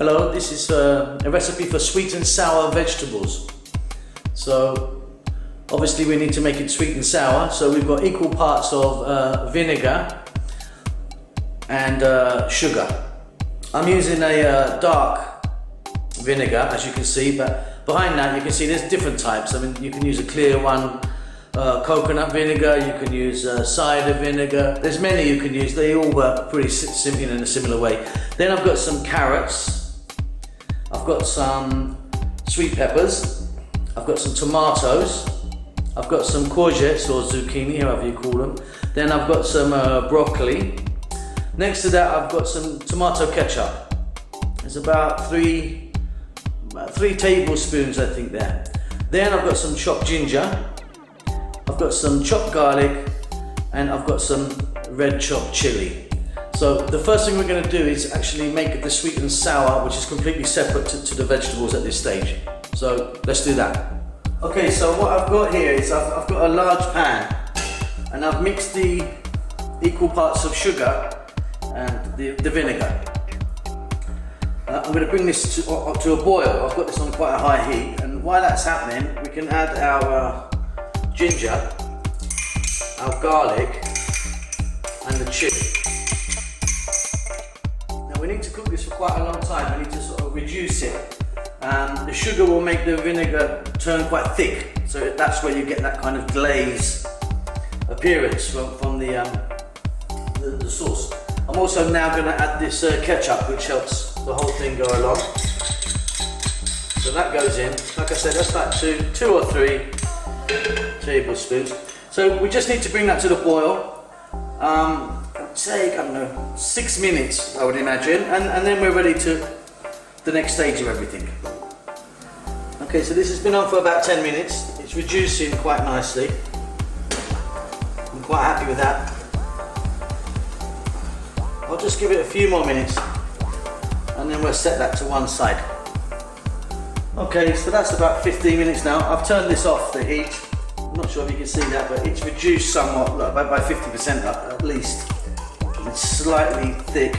Hello, this is a recipe for sweet and sour vegetables. So obviously we need to make it sweet and sour, so we've got equal parts of vinegar and sugar. I'm using a dark vinegar, as you can see, but behind that you can see there's different types. I mean, you can use a clear one, coconut vinegar, you can use cider vinegar. There's many you can use, they all work pretty in a similar way. Then I've got some carrots, I've got some sweet peppers, I've got some tomatoes, I've got some courgettes or zucchini, however you call them. Then I've got some broccoli. Next to that I've got some tomato ketchup. There's about three tablespoons I think there. Then I've got some chopped ginger, I've got some chopped garlic, and I've got some red chopped chili. So the first thing we're going to do is actually make the sweet and sour, which is completely separate to the vegetables at this stage. So let's do that. Okay, so what I've got here is I've got a large pan, and I've mixed the equal parts of sugar and the vinegar. I'm going to bring this to a boil. I've got this on quite a high heat, and while that's happening we can add our ginger, our garlic and the chili. Now we need to cook this for quite a long time. We need to sort of reduce it. The sugar will make the vinegar turn quite thick, so that's where you get that kind of glaze appearance from the sauce. I'm also now going to add this ketchup, which helps the whole thing go along. So that goes in. Like I said, that's like two or three tablespoons. So we just need to bring that to the boil. Say, I don't know, 6 minutes, I would imagine, and then we're ready to the next stage of everything. Okay, so this has been on for about 10 minutes. It's reducing quite nicely. I'm quite happy with that. I'll just give it a few more minutes and then we'll set that to one side. Okay, so that's about 15 minutes now. I've turned this off the heat. I'm not sure if you can see that, but it's reduced somewhat, by 50% at least. It's slightly thick.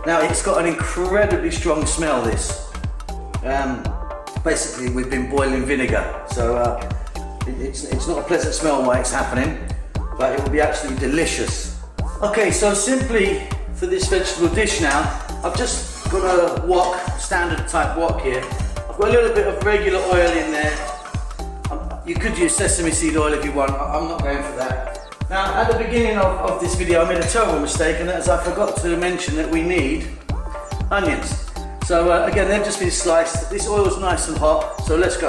Now it's got an incredibly strong smell, this. Basically we've been boiling vinegar, so it's not a pleasant smell while it's happening, but it will be absolutely delicious. Okay, so simply for this vegetable dish now, I've just got a wok, standard type wok here. I've got a little bit of regular oil in there. You could use sesame seed oil if you want, I'm not going for that. Now at the beginning of this video I made a terrible mistake, and that is I forgot to mention that we need onions. So again, they've just been sliced. This oil is nice and hot, so let's go.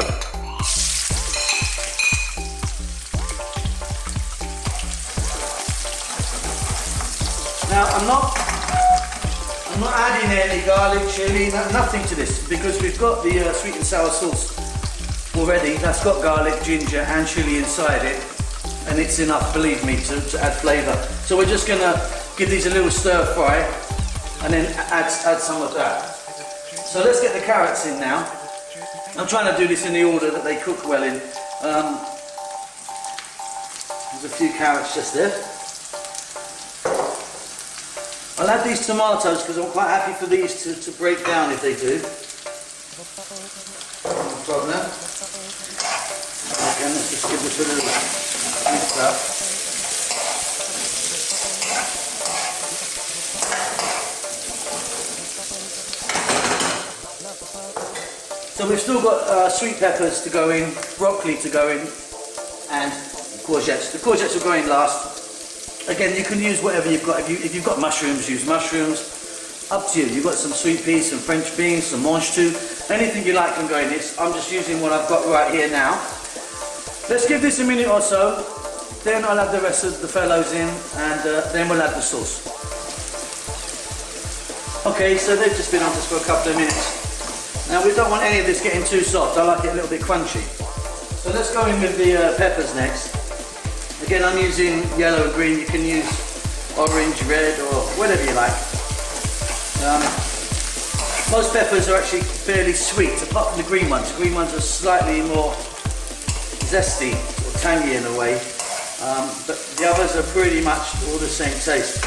Now I'm not adding any garlic, chili, nothing to this, because we've got the sweet and sour sauce already. That's got garlic, ginger and chili inside it, and it's enough, believe me, to add flavour. So we're just gonna give these a little stir fry and then add some of that. So let's get the carrots in now. I'm trying to do this in the order that they cook well in. There's a few carrots just there. I'll add these tomatoes because I'm quite happy for these to break down if they do. No problem. Again, let's just give this a little mix up. So we've still got sweet peppers to go in, broccoli to go in, and courgettes. The courgettes will go in last. Again, you can use whatever you've got. If you've got mushrooms, use mushrooms. Up to you. You've got some sweet peas, some French beans, some mange tout. Anything you like can go in this. I'm just using what I've got right here now. Let's give this a minute or so. Then I'll add the rest of the fellows in, and then we'll add the sauce. Okay, so they've just been on just for a couple of minutes. Now we don't want any of this getting too soft. I like it a little bit crunchy. So let's go in with the peppers next. Again, I'm using yellow and green. You can use orange, red, or whatever you like. Most peppers are actually fairly sweet, apart from the green ones. The green ones are slightly more zesty or tangy in a way, but the others are pretty much all the same taste.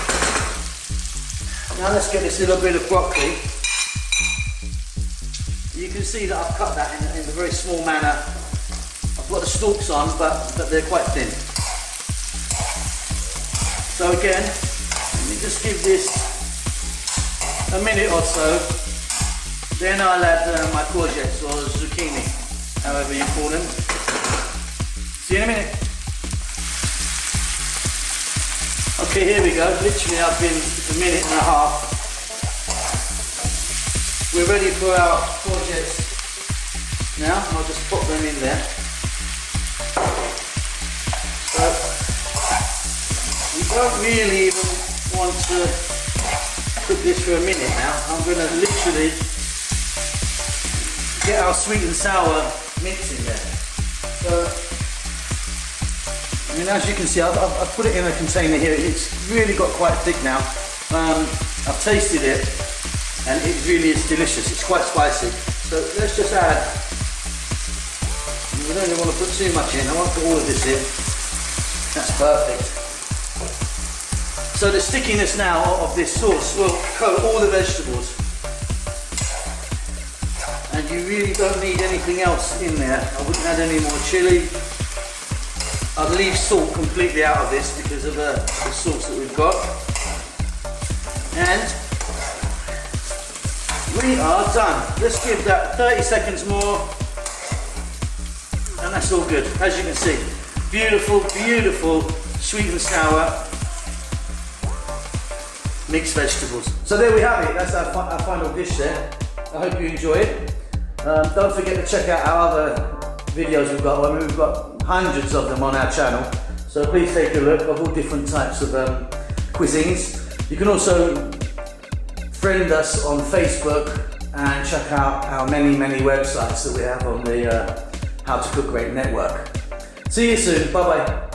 Now let's get this little bit of broccoli. you can see that I've cut that in a very small manner. I've got the stalks on, but they're quite thin. So again, let me just give this a minute or so. Then I'll add my courgettes or zucchini, however you call them. See you in a minute. Okay, here we go. Literally I've been a minute and a half. We're ready for our courgettes now. I'll just pop them in there. So we don't really even want to cook this for a minute now. I'm going to literally get our sweet and sour mix in there. So, I mean, as you can see, I've put it in a container here. It's really got quite thick now. I've tasted it. And it really is delicious. It's quite spicy. So let's just add. We don't even want to put too much in. I want to put all of this in. That's perfect. So the stickiness now of this sauce will coat all the vegetables. And you really don't need anything else in there. I wouldn't add any more chili. I'd leave salt completely out of this because of the sauce that we've got. And we are done. Let's give that 30 seconds more, and that's all good. As you can see, beautiful, beautiful sweet and sour mixed vegetables. So there we have it. That's our final dish there. I hope you enjoy it. Don't forget to check out our other videos we've got. I mean, we've got hundreds of them on our channel. So please take a look of all different types of cuisines. You can also friend us on Facebook and check out our many websites that we have on the How to Cook Great network. See you soon. Bye bye.